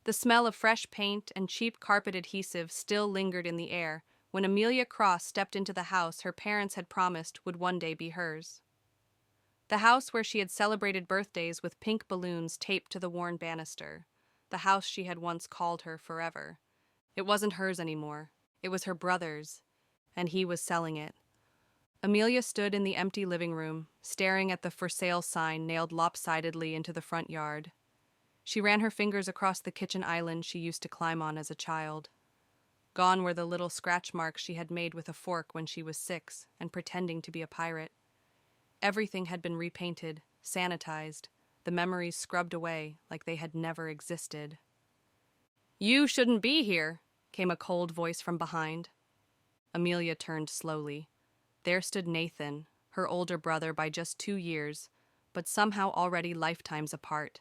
The smell of fresh paint and cheap carpet adhesive still lingered in the air when Amelia Cross stepped into the house her parents had promised would one day be hers. The house where she had celebrated birthdays with pink balloons taped to the worn banister. The house she had once called her forever. It wasn't hers anymore. It was her brother's, and he was selling it. Amelia stood in the empty living room, staring at the for sale sign nailed lopsidedly into the front yard. She ran her fingers across the kitchen island she used to climb on as a child. Gone were the little scratch marks she had made with a fork when she was 6 and pretending to be a pirate. Everything had been repainted, sanitized, the memories scrubbed away like they had never existed. "You shouldn't be here," came a cold voice from behind. Amelia turned slowly. There stood Nathan, her older brother by just 2 years, but somehow already lifetimes apart.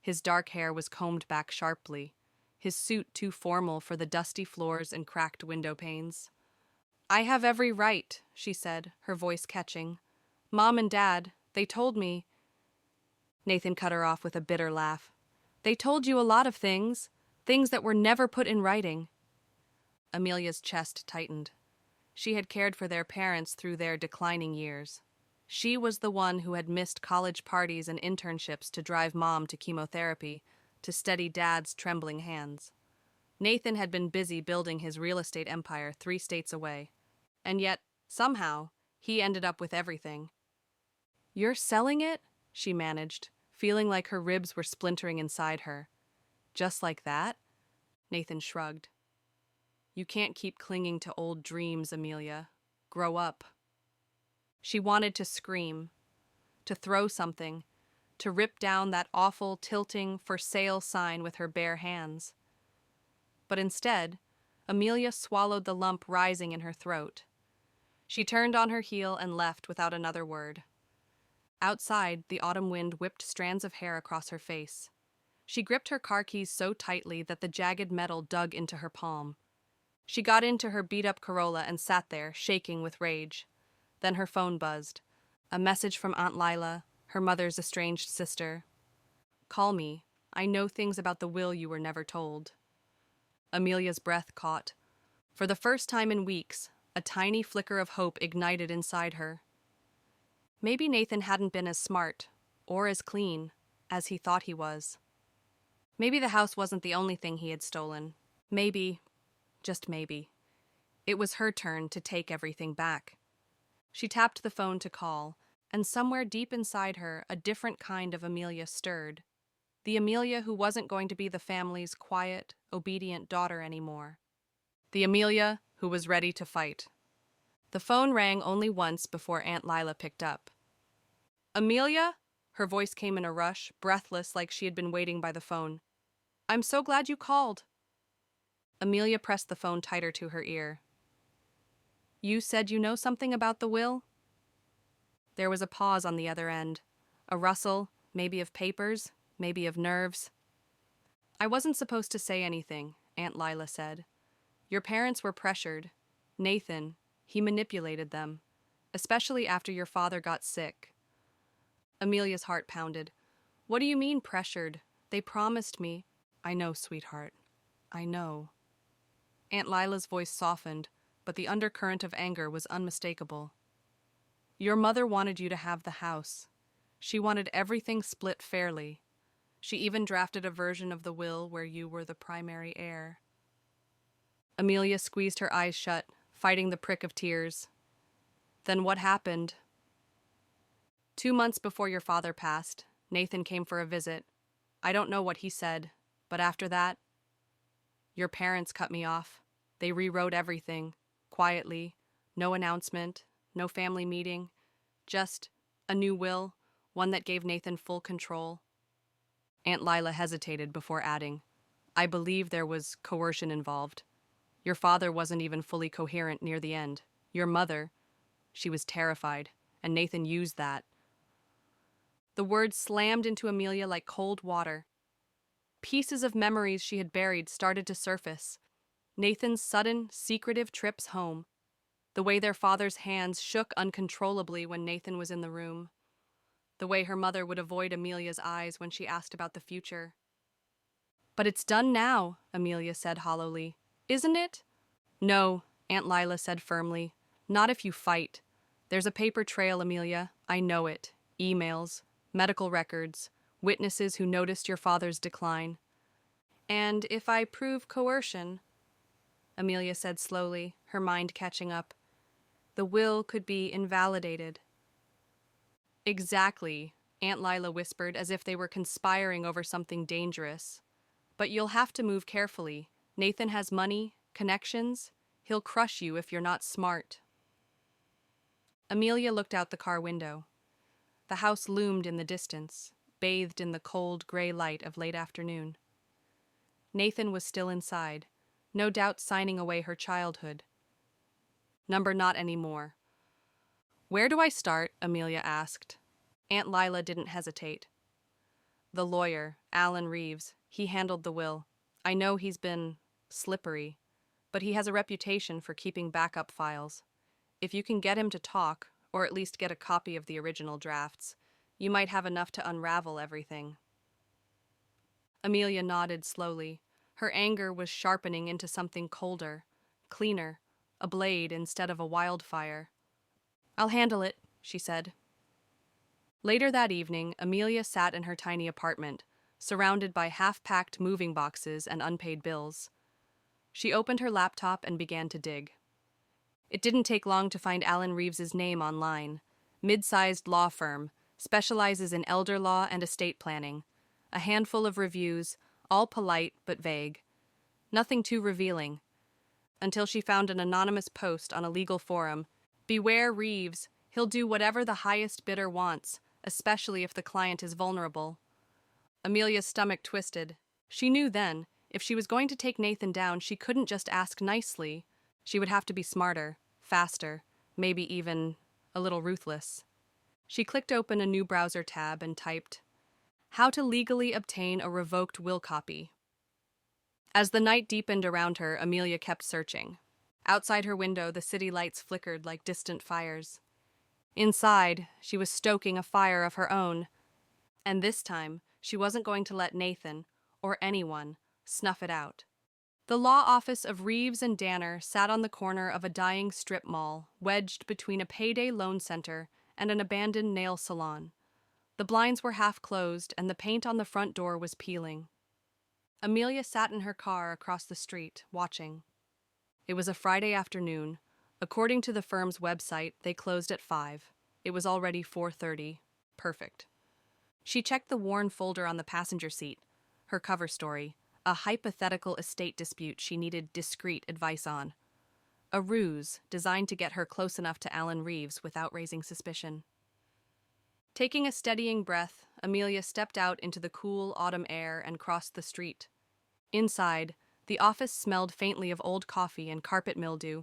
His dark hair was combed back sharply, his suit too formal for the dusty floors and cracked window panes. "I have every right," she said, her voice catching. "Mom and Dad, they told me—" Nathan cut her off with a bitter laugh. "They told you a lot of things, things that were never put in writing." Amelia's chest tightened. She had cared for their parents through their declining years. She was the one who had missed college parties and internships to drive Mom to chemotherapy, to steady Dad's trembling hands. Nathan had been busy building his real estate empire 3 states away. And yet, somehow, he ended up with everything. "You're selling it?" she managed, feeling like her ribs were splintering inside her. "Just like that?" Nathan shrugged. "You can't keep clinging to old dreams, Amelia. Grow up." She wanted to scream, to throw something, to rip down that awful, tilting, for sale sign with her bare hands. But instead, Amelia swallowed the lump rising in her throat. She turned on her heel and left without another word. Outside, the autumn wind whipped strands of hair across her face. She gripped her car keys so tightly that the jagged metal dug into her palm. She got into her beat-up Corolla and sat there, shaking with rage. Then her phone buzzed. A message from Aunt Lila, her mother's estranged sister. "Call me. I know things about the will you were never told." Amelia's breath caught. For the first time in weeks, a tiny flicker of hope ignited inside her. Maybe Nathan hadn't been as smart, or as clean, as he thought he was. Maybe the house wasn't the only thing he had stolen. Maybe, just maybe, it was her turn to take everything back. She tapped the phone to call, and somewhere deep inside her, a different kind of Amelia stirred. The Amelia who wasn't going to be the family's quiet, obedient daughter anymore. The Amelia who was ready to fight. The phone rang only once before Aunt Lila picked up. "Amelia?" Her voice came in a rush, breathless like she had been waiting by the phone. "I'm so glad you called." Amelia pressed the phone tighter to her ear. "You said you know something about the will?" There was a pause on the other end. A rustle, maybe of papers, maybe of nerves. "I wasn't supposed to say anything," Aunt Lila said. "Your parents were pressured. Nathan, he manipulated them, especially after your father got sick." Amelia's heart pounded. "What do you mean pressured? They promised me—" "I know, sweetheart. I know." Aunt Lila's voice softened, but the undercurrent of anger was unmistakable. "Your mother wanted you to have the house. She wanted everything split fairly. She even drafted a version of the will where you were the primary heir." Amelia squeezed her eyes shut, fighting the prick of tears. "Then what happened?" 2 months before your father passed, Nathan came for a visit. I don't know what he said, but after that, your parents cut me off. They rewrote everything, quietly, no announcement, no family meeting, just a new will, one that gave Nathan full control. Aunt Lila hesitated before adding, "I believe there was coercion involved. Your father wasn't even fully coherent near the end. Your mother, she was terrified, and Nathan used that." The words slammed into Amelia like cold water. Pieces of memories she had buried started to surface. Nathan's sudden, secretive trips home. The way their father's hands shook uncontrollably when Nathan was in the room. The way her mother would avoid Amelia's eyes when she asked about the future. But it's done now, Amelia said hollowly. Isn't it? No, Aunt Lila said firmly. Not if you fight. There's a paper trail, Amelia. I know it. Emails, medical records, witnesses who noticed your father's decline. And if I prove coercion, Amelia said slowly, her mind catching up, the will could be invalidated. Exactly, Aunt Lila whispered as if they were conspiring over something dangerous. But you'll have to move carefully. Nathan has money, connections. He'll crush you if you're not smart. Amelia looked out the car window. The house loomed in the distance, bathed in the cold, gray light of late afternoon. Nathan was still inside, no doubt signing away her childhood. Number not anymore. Where do I start? Amelia asked. Aunt Lila didn't hesitate. The lawyer, Alan Reeves, he handled the will. I know he's been slippery, but he has a reputation for keeping backup files. If you can get him to talk, or at least get a copy of the original drafts, you might have enough to unravel everything. Amelia nodded slowly. Her anger was sharpening into something colder, cleaner, a blade instead of a wildfire. I'll handle it, she said. Later that evening, Amelia sat in her tiny apartment, surrounded by half-packed moving boxes and unpaid bills. She opened her laptop and began to dig. It didn't take long to find Alan Reeves's name online. Mid-sized law firm, specializes in elder law and estate planning. A handful of reviews, all polite but vague. Nothing too revealing. Until she found an anonymous post on a legal forum. Beware Reeves, he'll do whatever the highest bidder wants, especially if the client is vulnerable. Amelia's stomach twisted. She knew then, if she was going to take Nathan down, she couldn't just ask nicely. She would have to be smarter, faster, maybe even a little ruthless. She clicked open a new browser tab and typed, "How to legally obtain a revoked will copy." As the night deepened around her, Amelia kept searching. Outside her window, the city lights flickered like distant fires. Inside, she was stoking a fire of her own. And this time, she wasn't going to let Nathan, or anyone, snuff it out. The law office of Reeves and Danner sat on the corner of a dying strip mall, wedged between a payday loan center and an abandoned nail salon. The blinds were half closed, and the paint on the front door was peeling. Amelia sat in her car across the street, watching. It was a Friday afternoon. According to the firm's website, they closed at 5. It was already 4:30. Perfect. She checked the worn folder on the passenger seat. Her cover story, a hypothetical estate dispute she needed discreet advice on. A ruse designed to get her close enough to Alan Reeves without raising suspicion. Taking a steadying breath, Amelia stepped out into the cool autumn air and crossed the street. Inside, the office smelled faintly of old coffee and carpet mildew.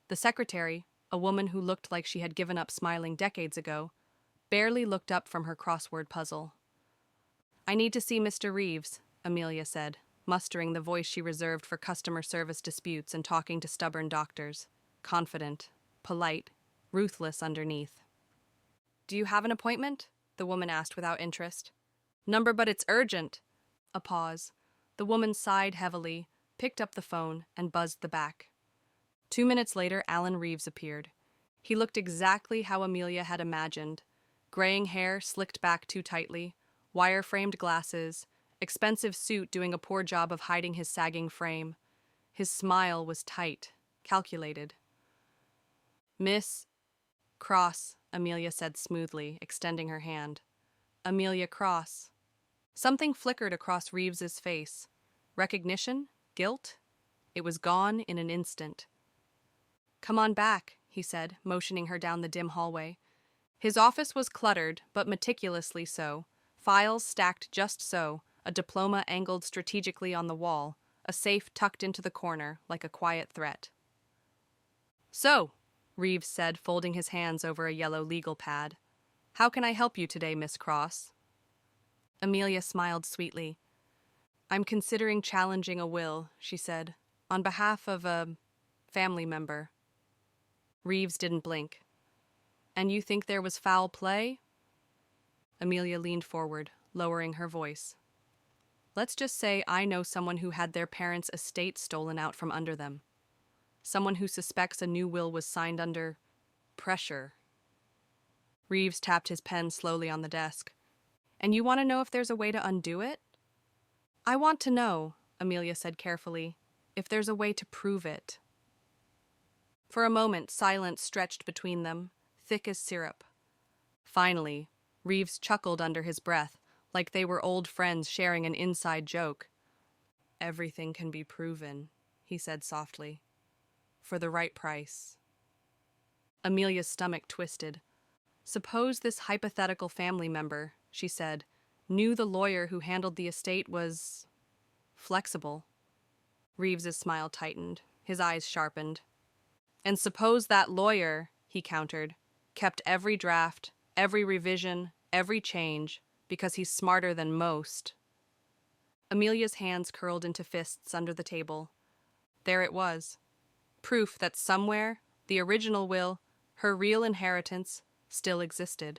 The secretary, a woman who looked like she had given up smiling decades ago, barely looked up from her crossword puzzle. "I need to see Mr. Reeves," Amelia said, mustering the voice she reserved for customer service disputes and talking to stubborn doctors. Confident, polite, ruthless underneath. "Do you have an appointment?" the woman asked without interest. "Number, but it's urgent." A pause. The woman sighed heavily, picked up the phone, and buzzed the back. 2 minutes later, Alan Reeves appeared. He looked exactly how Amelia had imagined. Graying hair slicked back too tightly, wire-framed glasses, expensive suit doing a poor job of hiding his sagging frame. His smile was tight, calculated. "Miss Cross," Amelia said smoothly, extending her hand. "Amelia Cross." Something flickered across Reeves's face. Recognition? Guilt? It was gone in an instant. "Come on back," he said, motioning her down the dim hallway. His office was cluttered, but meticulously so. Files stacked just so, a diploma angled strategically on the wall, a safe tucked into the corner like a quiet threat. "So," Reeves said, folding his hands over a yellow legal pad. "How can I help you today, Miss Cross?" Amelia smiled sweetly. "I'm considering challenging a will," she said, "on behalf of a family member." Reeves didn't blink. "And you think there was foul play?" Amelia leaned forward, lowering her voice. Let's just say I know someone who had their parents' estate stolen out from under them. Someone who suspects a new will was signed under pressure. Reeves tapped his pen slowly on the desk. And you want to know if there's a way to undo it? I want to know, Amelia said carefully, if there's a way to prove it. For a moment, silence stretched between them, thick as syrup. Finally, Reeves chuckled under his breath, like they were old friends sharing an inside joke. Everything can be proven, he said softly, for the right price. Amelia's stomach twisted. Suppose this hypothetical family member, she said, knew the lawyer who handled the estate was flexible. Reeves's smile tightened, his eyes sharpened. And suppose that lawyer, he countered, kept every draft, every revision, every change, because he's smarter than most. Amelia's hands curled into fists under the table. There it was. Proof that somewhere, the original will, her real inheritance, still existed.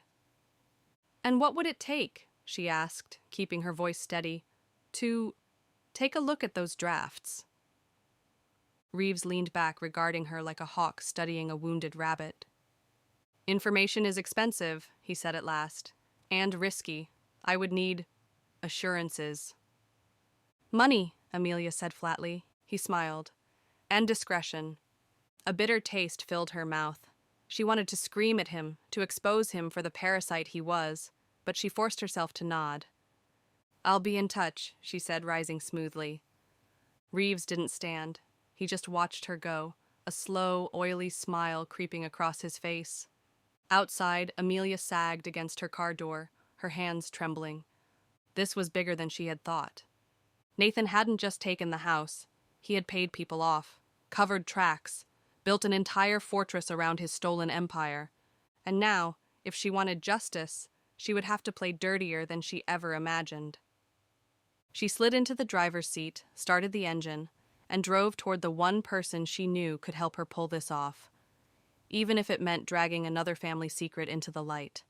And what would it take, she asked, keeping her voice steady, to take a look at those drafts? Reeves leaned back, regarding her like a hawk studying a wounded rabbit. Information is expensive, he said at last, and risky. I would need assurances. Money, Amelia said flatly. He smiled. And discretion. A bitter taste filled her mouth. She wanted to scream at him, to expose him for the parasite he was, but she forced herself to nod. I'll be in touch, she said, rising smoothly. Reeves didn't stand. He just watched her go, a slow, oily smile creeping across his face. Outside, Amelia sagged against her car door, her hands trembling. This was bigger than she had thought. Nathan hadn't just taken the house. He had paid people off, covered tracks, built an entire fortress around his stolen empire. And now, if she wanted justice, she would have to play dirtier than she ever imagined. She slid into the driver's seat, started the engine, and drove toward the one person she knew could help her pull this off, even if it meant dragging another family secret into the light.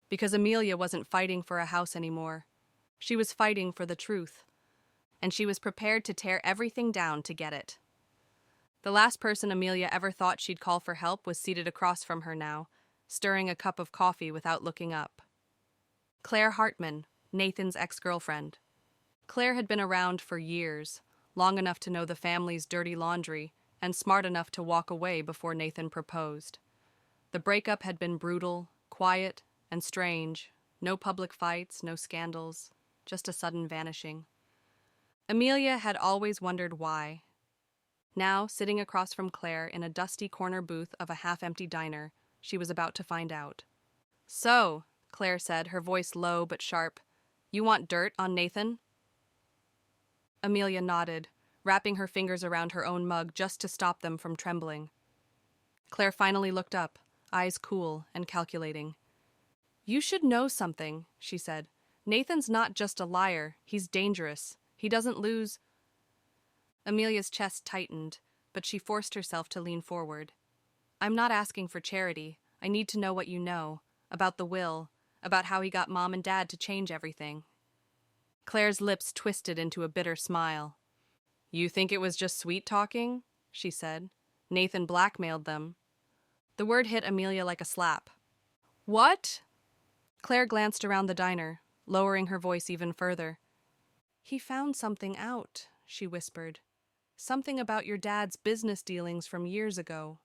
Because Amelia wasn't fighting for a house anymore. She was fighting for the truth, and she was prepared to tear everything down to get it. The last person Amelia ever thought she'd call for help was seated across from her now, stirring a cup of coffee without looking up. Claire Hartman, Nathan's ex-girlfriend. Claire had been around for years, long enough to know the family's dirty laundry, and smart enough to walk away before Nathan proposed. The breakup had been brutal, quiet, and strange. No public fights, no scandals, just a sudden vanishing. Amelia had always wondered why. Now, sitting across from Claire in a dusty corner booth of a half-empty diner, she was about to find out. So, Claire said, her voice low but sharp, you want dirt on Nathan? Amelia nodded, wrapping her fingers around her own mug just to stop them from trembling. Claire finally looked up, eyes cool and calculating. You should know something, she said. Nathan's not just a liar, he's dangerous. He doesn't lose. Amelia's chest tightened, but she forced herself to lean forward. I'm not asking for charity. I need to know what you know, about the will, about how he got Mom and Dad to change everything. Claire's lips twisted into a bitter smile. You think it was just sweet talking? She said. Nathan blackmailed them. The word hit Amelia like a slap. What? Claire glanced around the diner, lowering her voice even further. He found something out, she whispered. Something about your dad's business dealings from years ago.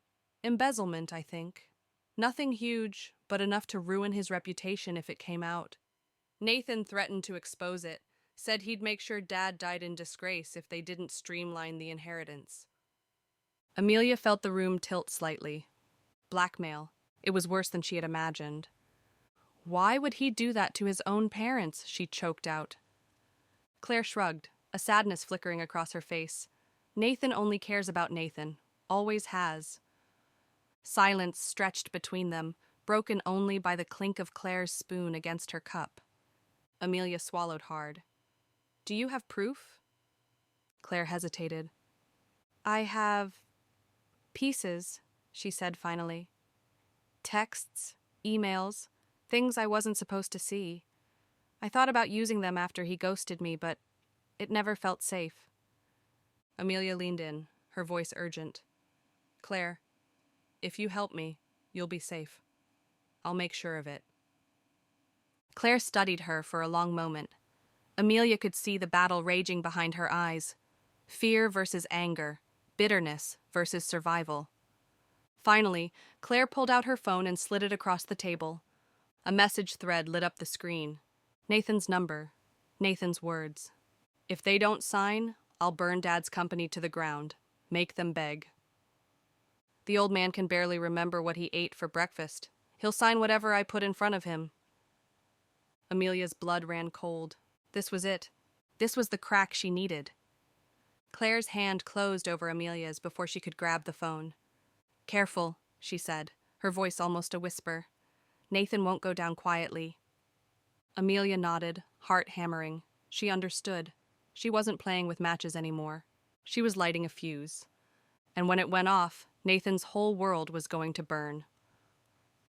Embezzlement, I think. Nothing huge, but enough to ruin his reputation if it came out. Nathan threatened to expose it, said he'd make sure Dad died in disgrace if they didn't streamline the inheritance. Amelia felt the room tilt slightly. Blackmail. It was worse than she had imagined. Why would he do that to his own parents? She choked out. Claire shrugged, a sadness flickering across her face. Nathan only cares about Nathan. Always has. Silence stretched between them, broken only by the clink of Claire's spoon against her cup. Amelia swallowed hard. Do you have proof? Claire hesitated. I have pieces, she said finally. Texts, emails, things I wasn't supposed to see. I thought about using them after he ghosted me, but It never felt safe. Amelia leaned in, her voice urgent. Claire, if you help me, you'll be safe. I'll make sure of it. Claire studied her for a long moment. Amelia could see the battle raging behind her eyes. Fear versus anger, bitterness versus survival. Finally, Claire pulled out her phone and slid it across the table. A message thread lit up the screen. Nathan's number, Nathan's words. If they don't sign, I'll burn Dad's company to the ground. Make them beg. The old man can barely remember what he ate for breakfast. He'll sign whatever I put in front of him. Amelia's blood ran cold. This was it. This was the crack she needed. Claire's hand closed over Amelia's before she could grab the phone. Careful, she said, her voice almost a whisper. Nathan won't go down quietly. Amelia nodded, heart hammering. She understood. She wasn't playing with matches anymore. She was lighting a fuse. And when it went off, Nathan's whole world was going to burn.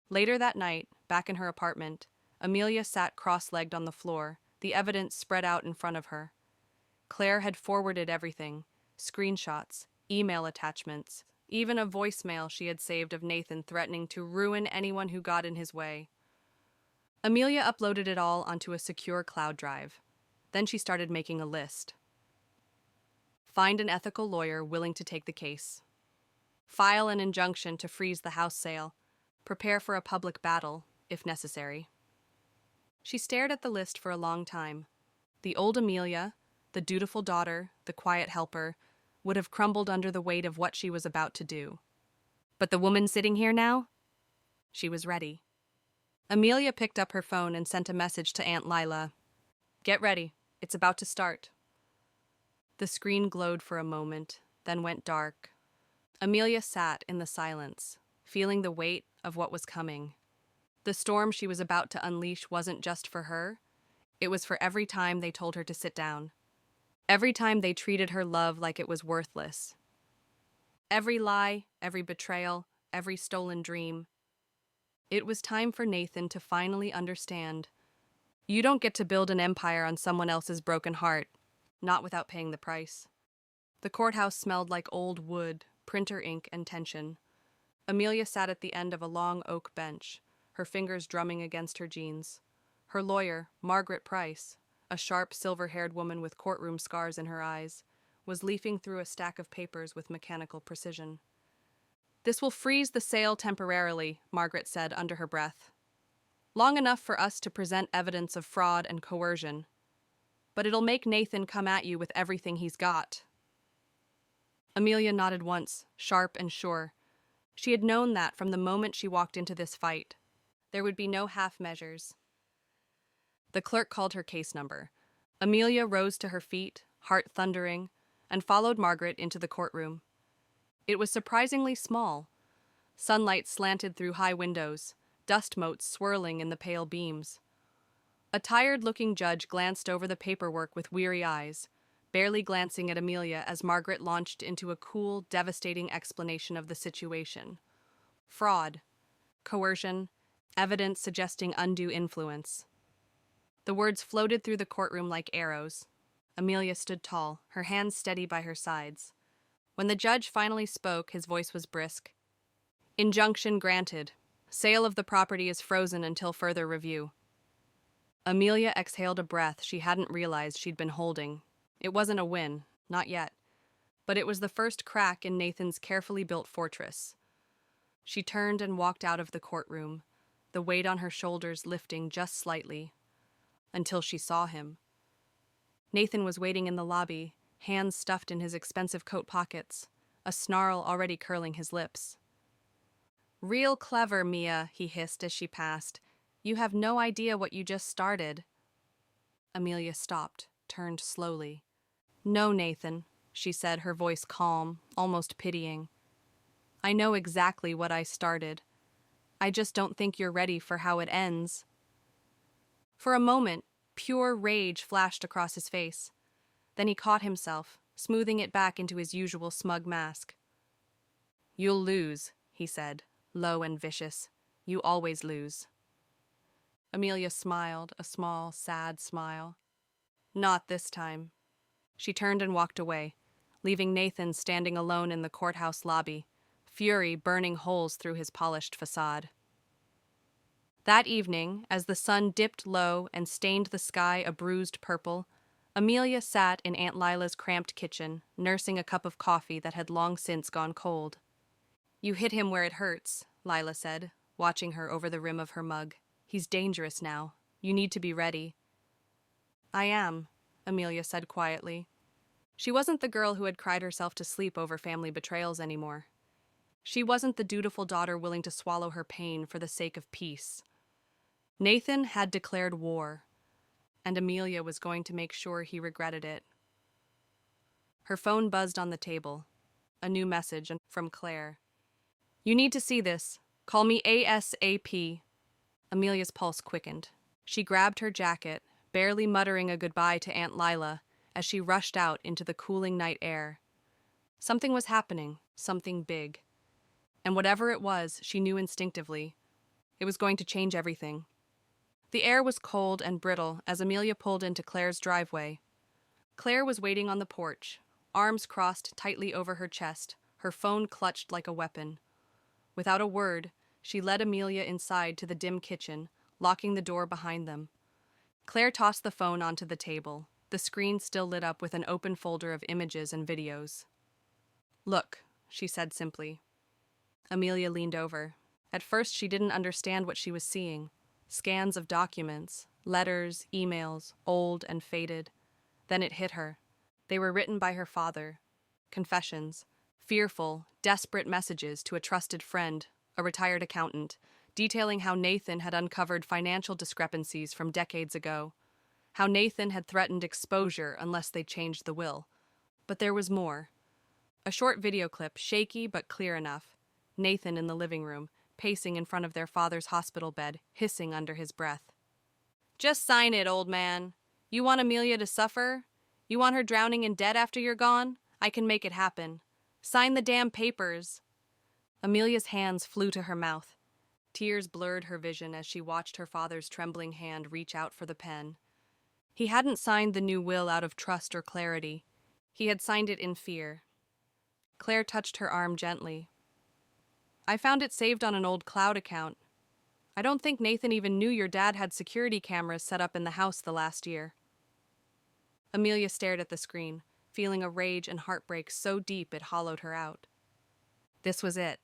Later that night, back in her apartment, Amelia sat cross-legged on the floor, the evidence spread out in front of her. Claire had forwarded everything, screenshots, email attachments, even a voicemail she had saved of Nathan threatening to ruin anyone who got in his way. Amelia uploaded it all onto a secure cloud drive. Then she started making a list. Find an ethical lawyer willing to take the case. File an injunction to freeze the house sale. Prepare for a public battle, if necessary. She stared at the list for a long time. The old Amelia, the dutiful daughter, the quiet helper, would have crumbled under the weight of what she was about to do. But the woman sitting here now? She was ready. Amelia picked up her phone and sent a message to Aunt Lila. Get ready. It's about to start. The screen glowed for a moment, then went dark. Amelia sat in the silence, feeling the weight of what was coming. The storm she was about to unleash wasn't just for her. It was for every time they told her to sit down. Every time they treated her love like it was worthless. Every lie, every betrayal, every stolen dream. It was time for Nathan to finally understand. You don't get to build an empire on someone else's broken heart, not without paying the price. The courthouse smelled like old wood, printer ink, and tension. Amelia sat at the end of a long oak bench, her fingers drumming against her jeans. Her lawyer, Margaret Price, a sharp, silver-haired woman with courtroom scars in her eyes, was leafing through a stack of papers with mechanical precision. This will freeze the sale temporarily, Margaret said under her breath. Long enough for us to present evidence of fraud and coercion. But it'll make Nathan come at you with everything he's got. Amelia nodded once, sharp and sure. She had known that from the moment she walked into this fight. There would be no half measures. The clerk called her case number. Amelia rose to her feet, heart thundering, and followed Margaret into the courtroom. It was surprisingly small. Sunlight slanted through high windows, dust motes swirling in the pale beams. A tired-looking judge glanced over the paperwork with weary eyes, barely glancing at Amelia as Margaret launched into a cool, devastating explanation of the situation. Fraud, coercion, evidence suggesting undue influence. The words floated through the courtroom like arrows. Amelia stood tall, her hands steady by her sides. When the judge finally spoke, his voice was brisk. Injunction granted. Sale of the property is frozen until further review. Amelia exhaled a breath she hadn't realized she'd been holding. It wasn't a win, not yet, but it was the first crack in Nathan's carefully built fortress. She turned and walked out of the courtroom, the weight on her shoulders lifting just slightly, until she saw him. Nathan was waiting in the lobby, hands stuffed in his expensive coat pockets, a snarl already curling his lips. Real clever, Mia, he hissed as she passed. You have no idea what you just started. Amelia stopped, turned slowly. No, Nathan, she said, her voice calm, almost pitying. I know exactly what I started. I just don't think you're ready for how it ends. For a moment, pure rage flashed across his face. Then he caught himself, smoothing it back into his usual smug mask. You'll lose, he said, low and vicious. You always lose. Amelia smiled, a small, sad smile. Not this time. She turned and walked away, leaving Nathan standing alone in the courthouse lobby, fury burning holes through his polished facade. That evening, as the sun dipped low and stained the sky a bruised purple, Amelia sat in Aunt Lila's cramped kitchen, nursing a cup of coffee that had long since gone cold. "You hit him where it hurts," Lila said, watching her over the rim of her mug. "He's dangerous now. You need to be ready." "I am," Amelia said quietly. She wasn't the girl who had cried herself to sleep over family betrayals anymore. She wasn't the dutiful daughter willing to swallow her pain for the sake of peace. Nathan had declared war, and Amelia was going to make sure he regretted it. Her phone buzzed on the table. A new message from Claire. "You need to see this. Call me ASAP." Amelia's pulse quickened. She grabbed her jacket, barely muttering a goodbye to Aunt Lila as she rushed out into the cooling night air. Something was happening, something big. And whatever it was, she knew instinctively. It was going to change everything. The air was cold and brittle as Amelia pulled into Claire's driveway. Claire was waiting on the porch, arms crossed tightly over her chest, her phone clutched like a weapon. Without a word, she led Amelia inside to the dim kitchen, locking the door behind them. Claire tossed the phone onto the table, the screen still lit up with an open folder of images and videos. "Look," she said simply. Amelia leaned over. At first, she didn't understand what she was seeing. Scans of documents, letters, emails, old and faded. Then it hit her. They were written by her father. Confessions. Fearful, desperate messages to a trusted friend, a retired accountant, detailing how Nathan had uncovered financial discrepancies from decades ago. How Nathan had threatened exposure unless they changed the will. But there was more. A short video clip, shaky but clear enough. Nathan in the living room, pacing in front of their father's hospital bed, hissing under his breath. "Just sign it, old man. You want Amelia to suffer? You want her drowning in debt after you're gone? I can make it happen. Sign the damn papers." Amelia's hands flew to her mouth. Tears blurred her vision as she watched her father's trembling hand reach out for the pen. He hadn't signed the new will out of trust or clarity. He had signed it in fear. Claire touched her arm gently. "I found it saved on an old cloud account. I don't think Nathan even knew your dad had security cameras set up in the house the last year." Amelia stared at the screen, feeling a rage and heartbreak so deep it hollowed her out. This was it.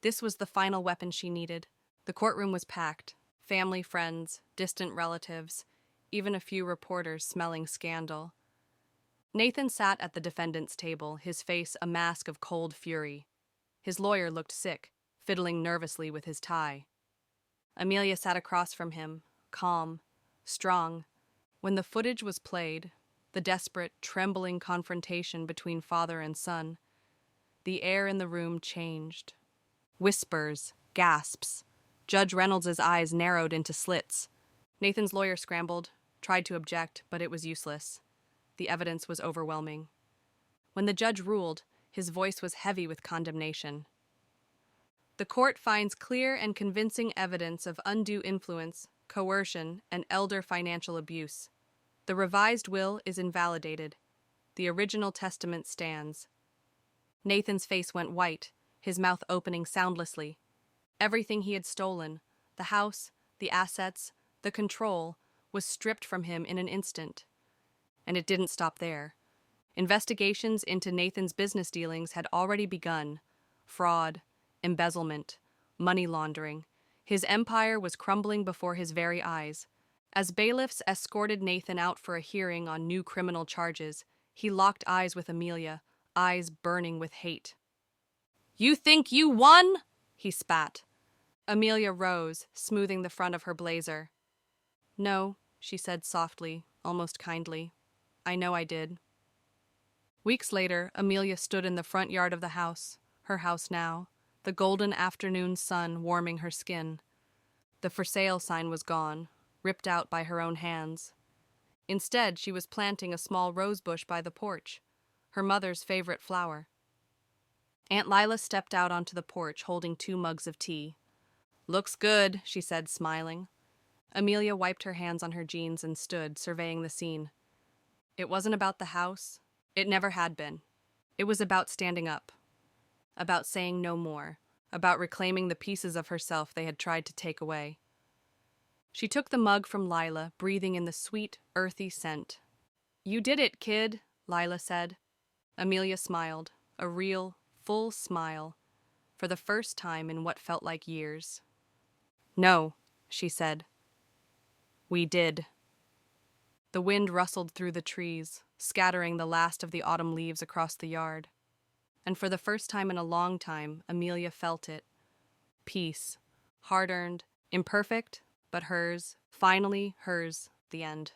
This was the final weapon she needed. The courtroom was packed. Family, friends, distant relatives, even a few reporters smelling scandal. Nathan sat at the defendant's table, his face a mask of cold fury. His lawyer looked sick, fiddling nervously with his tie. Amelia sat across from him, calm, strong. When the footage was played, the desperate, trembling confrontation between father and son, the air in the room changed. Whispers, gasps. Judge Reynolds's eyes narrowed into slits. Nathan's lawyer scrambled, tried to object, but it was useless. The evidence was overwhelming. When the judge ruled, his voice was heavy with condemnation. "The court finds clear and convincing evidence of undue influence, coercion, and elder financial abuse. The revised will is invalidated. The original testament stands." Nathan's face went white, his mouth opening soundlessly. Everything he had stolen, the house, the assets, the control, was stripped from him in an instant. And it didn't stop there. Investigations into Nathan's business dealings had already begun. Fraud, embezzlement, money laundering. His empire was crumbling before his very eyes. As bailiffs escorted Nathan out for a hearing on new criminal charges, he locked eyes with Amelia, eyes burning with hate. "You think you won?" he spat. Amelia rose, smoothing the front of her blazer. "No," she said softly, almost kindly. "I know I did." Weeks later, Amelia stood in the front yard of the house, her house now, the golden afternoon sun warming her skin. The for sale sign was gone, ripped out by her own hands. Instead, she was planting a small rose bush by the porch, her mother's favorite flower. Aunt Lila stepped out onto the porch holding 2 mugs of tea. "Looks good," she said, smiling. Amelia wiped her hands on her jeans and stood, surveying the scene. It wasn't about the house. It never had been. It was about standing up, about saying no more, about reclaiming the pieces of herself they had tried to take away. She took the mug from Lila, breathing in the sweet, earthy scent. "You did it, kid," Lila said. Amelia smiled, a real, full smile, for the first time in what felt like years. "No," she said. "We did." The wind rustled through the trees, scattering the last of the autumn leaves across the yard. And for the first time in a long time, Amelia felt it. Peace, hard-earned, imperfect, but hers, finally hers, the end.